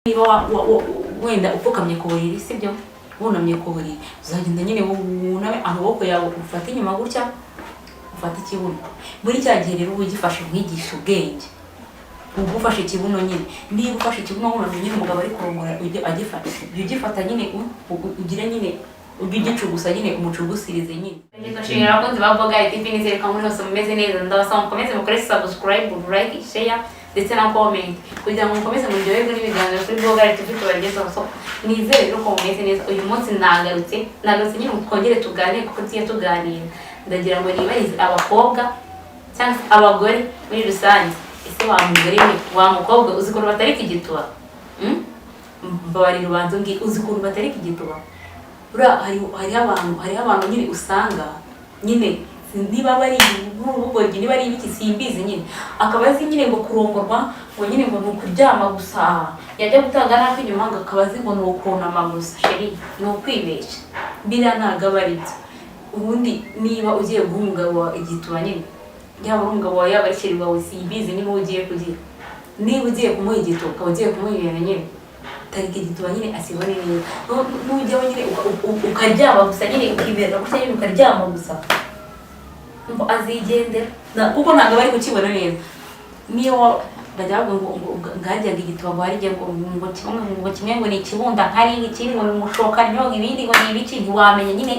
niba wenda upfukamye ku buriri sibyo wunamye ku buriri uzagenda nyine wuname amaboko yawe ufata inyuma gutya ufata ikibuno muri cya gihe rero ugifashe nk'igisha ubwenge ugufashe ikibuno nyine niba ufashe ikibuno wunamye nyine umugabo ari kurongora ugifata nyine ugira nyine ugicugusa nyine umucugusirize nyine ndashimira abakunzi ba Boga TV nizere ko muri hose mumeze neza ndabasaba mukomeze mukore subscribe like share ndetse na comment kugira ngo mukomeze muryoherwe n'ibiganiro kuri Boga TV tubagezaho so nizere ko mumeze neza uyu munsi nagarutse nyine twongere tuganire kuko tiye tuganira ndagira ngo nibarize abakobwa cyangwa abagore muri rusange ese wa mugore wa mukobwa uzi ko batari kigituba mbabari rubanzo ngi uzi ko batari kigituba hari abantu nyine usanga nyine niba bari n'ubugoryi niba ari ibiki simbizi nyine akabazi nyine ngo kurongorwa ngo nyine ngo nukuryama gusa yajya gutanga nafi nyuma ngo akabazi ngo nukunama gusa sheri no kwibesha bira nagabaritse ubundi niba ugiye guhungaba igituba nyine yaba umugabo wawe yaba sheri wawe simbizi niba ugiye kugira niba ugiye kumuha igituba ukaba ugiye kumuha ibintu nyine tariki igituba nyine asibone neza n'ujyaho nyine ukaryama gusa nyine ukibera gutya nyine ukaryama gusa ngo azigendera kuko ntabwo bari kukibona neza niyo bajyaga ngo ngajyaga igituba ngo harije ngo kimwe ngo ni ikibunda nkari ikindi ngo ni umushoka nyonga ibindi ngo ni ibiki ntiwamenye nyine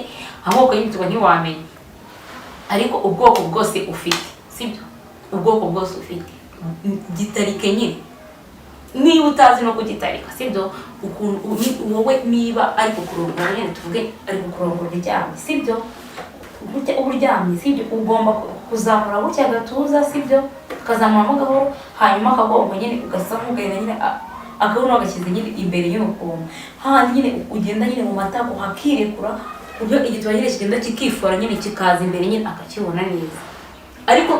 amoko y'igituba ntiwamenye ariko ubwoko bwose ufite sibyo ubwoko bwose ufite gitarike nyine niba utazi no kugitarika sibyo wowe niba ari kukurongora nyine tuvuge ari kukurongora uryamye sibyo uryamye sibyo ugomba kuzamura gutya gatuza sibyo ukazamuramo gahoro hanyuma akagongo nyine ugasama ugenda nyine akabuno agashyize nyine imbere y'urukundo handi nyine ugenda nyine mu matako hakirekura uburyo igituba nyine kigenda kikifora nyine kikaza imbere nyine akakibona neza ariko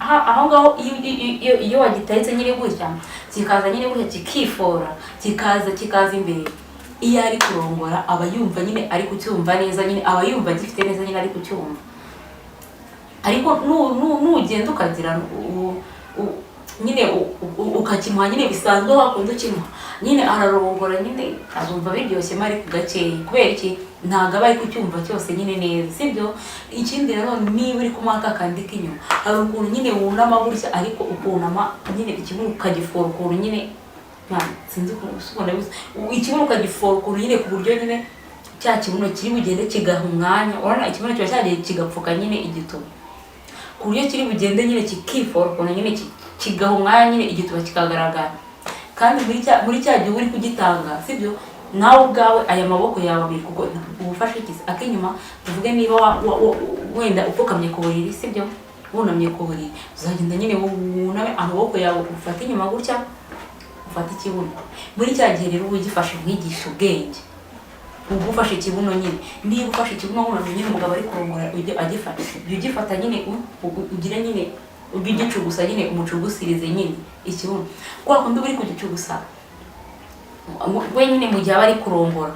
aho ngaho iyo wagitaitse nyine gutya kikaza nyine gutya kikifora kikaza imbere iyo ari kurongora aba yumva nyine ari kucyumva neza nyine aba yumva gifite neza nyine ari kucyumva ariko nugenda ukagira nyine ukakimuha nyine bisanzwe wakunda ukimuha nyine ararongora nyine azumva biryoshye mari ku gakeya kubera iki ntabwo aba ari kucyumva cyose nyine neza sibyo ikindi rero niba uri kumwaka kandi k'inyuma hari ukuntu nyine wunama gutya ariko ukunama nyine ikibuno ukagifora ukuntu nyine sinzi kubona ikibuno ukagifora ukuntu nyine ku buryo nyine cya kibuno kiri bugende kigaha umwanya urabona ikibuno kiba cyagiye kigapfuka nyine igituba ku buryo kiri bugende nyine kikifora ukuntu nyine kigaha umwanya nyine igituba kikagaragara kandi muri cya gihe uri kugitanga sibyo nawe ubwawe aya maboko yawe abiri kuko ubufashe iki akinyuma tuvuge niba wenda upfukamye ku buriri sibyo wunamye ku buriri uzagenda nyine wuname amaboko yawe ufata inyuma gutya ufata ikibuno muri cya gihe rero ugifashe nk'igisha ubwenge ugufashe ikibuno nyine niba ufashe ikibuno wunamye nyine umugabo ari kurongora ugifata nyine ugira nyine ugicugusa nyine umucugusirize nyine ikibuno kwa kundi uri kugicugusa we nyine mu gihe aba ari kurongora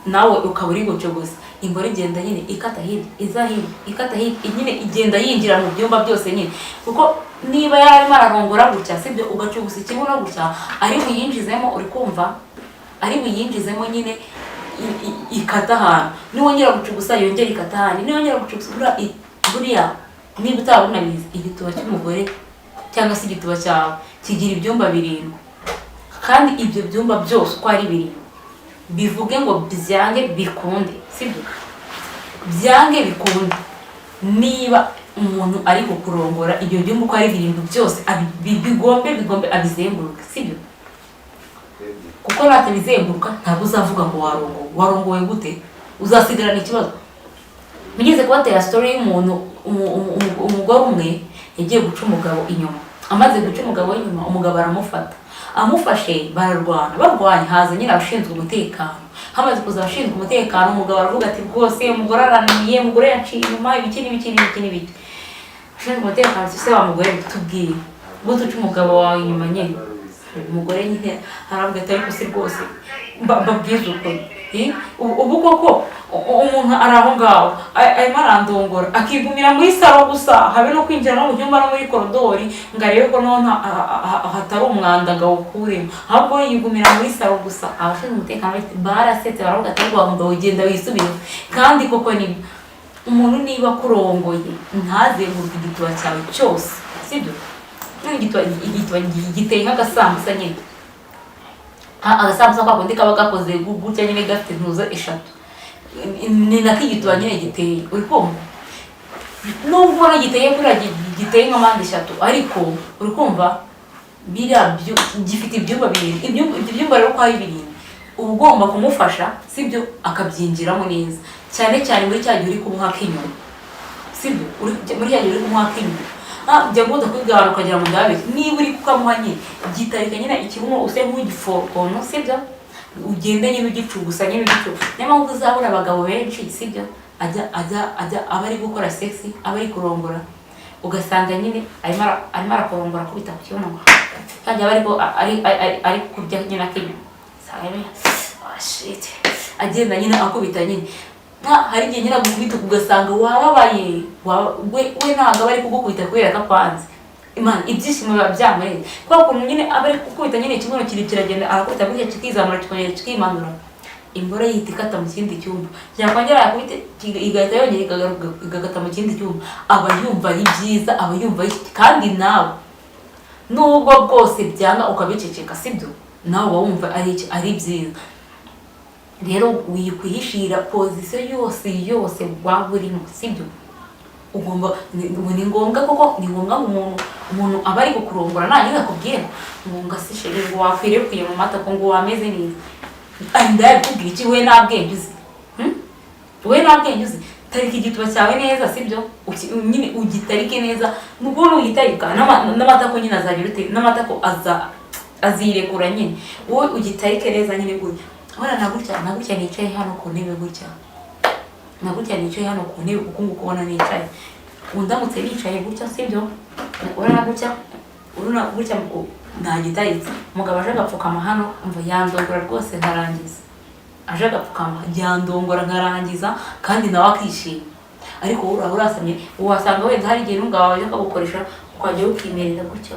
nawe ukaba uri gucugusa imboro igenda nyine ikata hirya iza hirya ikata hirya nyine igenda yinjira mu byumba byose nyine kuko niba yarimo ararongora gutya sibyo ugacugusa ikibuno gutya ari buyinjizemo uri kumva ari buyinjizemo nyine ikata ahantu niwongera gucugusa yongera ikata ahantu niwongera gucugusa buriya niba utabona bizi igituba cy'umugore cyangwa se igituba cyawe kigira ibyumba 7 kandi ibyo byumba byose uko ari 7 bivuge ngo byange bikunde sibyo byange bikunde niba umuntu ari kukurongora ibyo byumba uko ari 7 byose bigombe abizenguruka sibyo kuko natabizenguruka ntabwo uzavuga ngo warongowe gute uzasigarana ikibazo mugeze kubatera story y'umuntu umugore umwe yagiye guca umugabo inyuma amaze guca umugabo inyuma umugabo aramufata amufashe barwanya haza nyine abashinzwe umutekano hamaze kuza abashinzwe umutekano umugabo aravuga ati rwose umugore arananiye umugore yaciye inyuma ibiki abashinzwe umutekano se wa mugore bitubwiye gute uca umugabo wawe inyuma nyine umugore nyine aravuga ati ariko se rwose mbabwiza ukuri ubu koko umuntu ari aho ngaho arimo arandongora akigumira muri salo gusa, habe no kwinjira no mu cyumba no muri korodori ngo arebe ko none hatari umwanda ngo awukuremo, ahubwo yigumira muri salo gusa. Abashinzwe umutekano barasetse baravuga ati ngo umugabo ugenda wisubire. Kandi koko ni umuntu niba akurongoye ntazenguruke igituba cyawe cyose, sibyo? Igituba giteye nk'agasambusa nyine, agasambusa kwa kundi kaba gakoze gutya nyine gafite intuza eshatu, ni nako igituba nyine giteye. Uri kumva? Nubwo ubona giteye kuriya giteye nka mpande eshatu, ariko uri kumva biriya gifite ibyumba bibiri. Ibyo byumba rero uko ari bibiri uba ugomba kumufasha, sibyo? Akabyinjiramo neza, cyane cyane muri cya gihe uri kumuha k'inyuma, sibyo? Muri cya gihe uri kumuha k'inyuma jya nguza kwigana ukagira ngo ndabeshye. Niba uri kukamuha nyine gitarika nyine ikibuno use nk'ugifotono, sibyo? Ugende nyine ugicugusa nyine ugicugusa. Niyo mpamvu uzabona abagabo benshi, sibyo? Ajya aba ari gukora sexy, aba ari kurongora, ugasanga nyine arimo arakurongora kubita ku kibuno kandi aba ari kurya nyine akinyuma, agenda nyine akubita nyine. Hari igihe nyine agukubita ugasanga wababaye, we ntabwo aba ari kugukubita kubera ko akwanze. Imana ibyishimo biba byamureze, kubera ukuntu nyine aba ari kukubita nyine ikibuno kiragenda arakubita gutya kikizamura kikongera kikimanura, imboro yihita ikata mu kindi cyumba, yakongera yakubita igahita yongera igakata mu kindi cyumba. Aba yumva ari byiza, aba yumva kandi nawe nubwo bwose byanga ukabiceceka, sibyo? Nawe uba wumva ari byiza. Rero wikwihishira pozisiyo yose waba urimo, sibyo? Ugomba ni ngombwa koko, ni ngombwa umuntu aba ari kukurongora nanjye akubwira ngo ngasishije ngo wakwiriye kuye mu mata ko ngo wameze neza. Ndabikubwira iki? We nta bwenge uzi, we nta bwenge uzi. Tarika igituba cyawe neza, sibyo? Nyine ugitarike neza, nubwo ugitarika n'amatako nyine azagira ute, n'amatako azirekura nyine. Wowe ugitarike neza nyine gutya. Ora nagutya nicaye hano ku ntebe gutya, nagutya nicaye hano ku ntebe uko ngukubona nicaye. Undamutse nicaye gutya, sibyo? Ora nagutya ntagitaritse. Umugabo aje agapfukama hano umva yandongora rwose nkarangiza, aje agapfukama yandongora nkarangiza kandi nawe akishima. Ariko wowe urasamye, wasanga wenda hari igihe n'umugabo wawe akagukoresha ukajya ukimerera gutya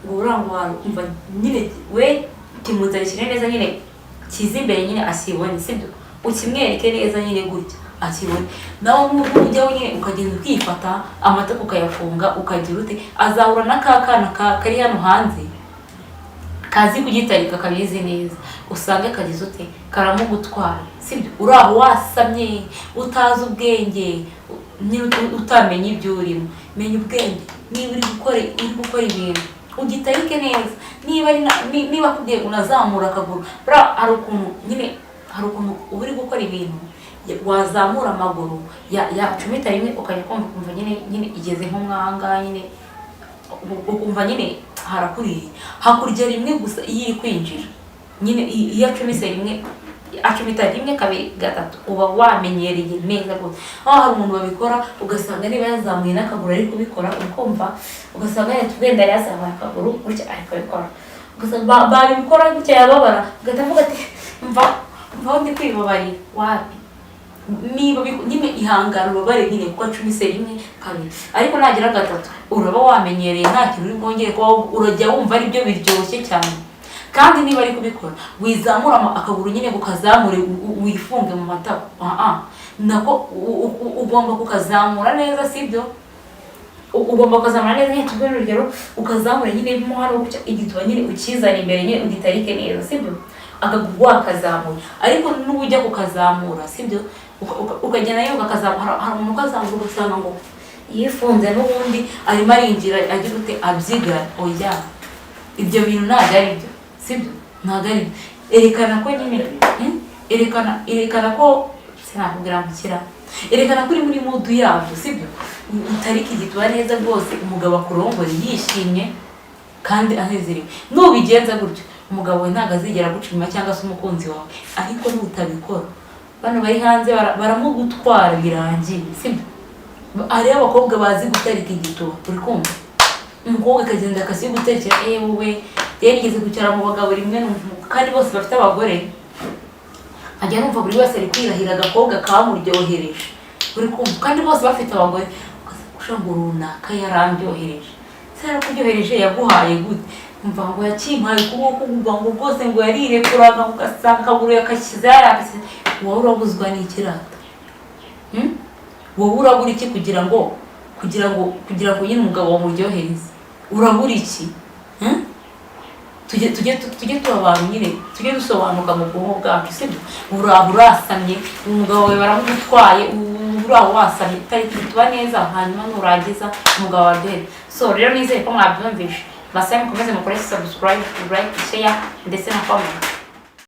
ngo urango wawe umva nyine we kimuzarikire neza nyine kiza imbere nyine asibone, sibyo? Ukimwereke neza nyine gutya akibone. Nawe ujyaho nyine ukagenda ukifata amatako ukayafunga ukagira ute, azahura n'akakana kari hano hanze kazi kugitarika kabizi neza, usange kagize ute karamugutwara, sibyo? Uri aho wasamye utazi ubwenge, utamenye ibyo urimo. Menya ubwenge, niba uri gukora ibintu ugitarike neza. Niba kubwiye unazamura akaguru, hari ukuntu uri gukora ibintu wazamura amaguru yacumita rimwe ukajya kumva nyine igeze nko mwanga nyine, ukumva nyine harakuriye hakurya rimwe gusa. Iyo iri kwinjira nyine iyo acumise rimwe, acumita rimwe kabiri gatatu, uba wamenyereye neza gutya. Aho hari umuntu babikora ugasanga niba yazamuye n'akaguru ari kubikora, ukumva ugasanga wenda yazamuye akaguru gutya ari kubikora, ugasanga babikora gutya yababara, ugatavuga ati mva ndi kwibabarira wapi. Niba nyine ihangana ubabare nyine kuko acumise rimwe kabiri, ariko nagira gatatu uraba wamenyereye nta kintu uri bwongere kuba, urajya wumva ari byo biryoshye cyane. Kandi niba ari kubikora wizamura akaguru nyine ukazamure wifunge mu matako, nako ugomba kukazamura neza, sibyo? Ugomba kukazamura neza nyine tubone urugero, ukazamura nyine mo hano gutya igituba nyine ukizana imbere nyine ugitarike neza, sibyo? Akaguru wakazamura. Ariko n'ubujya kukazamura, sibyo? Ukagenda nayo ukazamura, hari umuntu ukazamura ugasanga ngo yifunze n'ubundi arimo arinjira agira ute abyigana. Oya, ibyo bintu ntabwo ari byo, sibyo? Ntabwo ari byo. Erekana ko nyine erekana ko sinakubwira ngo kira, erekana ko uri muri mudu yabyo, sibyo? Utariki igituba neza rwose, umugabo akurongore yishimye kandi anezerewe. Nubigenza gutyo umugabo we ntabwo azigera aguca inyuma cyangwa se umukunzi wawe. Ariko nutabikora bano bari hanze baramugutwara birangiye, sibyo? Ari abakobwa bazi gutarika igituba, uri kumva? Umukobwa akagenda akasigutekera, wowe yarigeze kwicara mu bagabo rimwe kandi bose bafite abagore, ajya numva buri wese ari kwirahira agakobwa kamuryohereje uri kumva kandi bose bafite abagore ugasanga ngo runaka yarambyohereje se yarakuryohereje yaguhaye gute umva ngo yakimpaye ukuboko umva ngo rwose ngo yarirekuraga ugasanga akaguru yakashyize yarakase wowe urabuzwa n'ikirata wowe urabura iki kugira ngo nyine umugabo wamuryohereze urabura iki tujye tuba abantu nyine tujye dusobanuka mu bwonko bwacu sibyo uraho urasamye umugabo wawe baramugutwaye uraho wasamye utari tuba neza hanyuma nurangiza umugabo waryohereza so rero nizere ko mwabyumvishe basabe mukomeze mukore subscribe like share ndetse na comment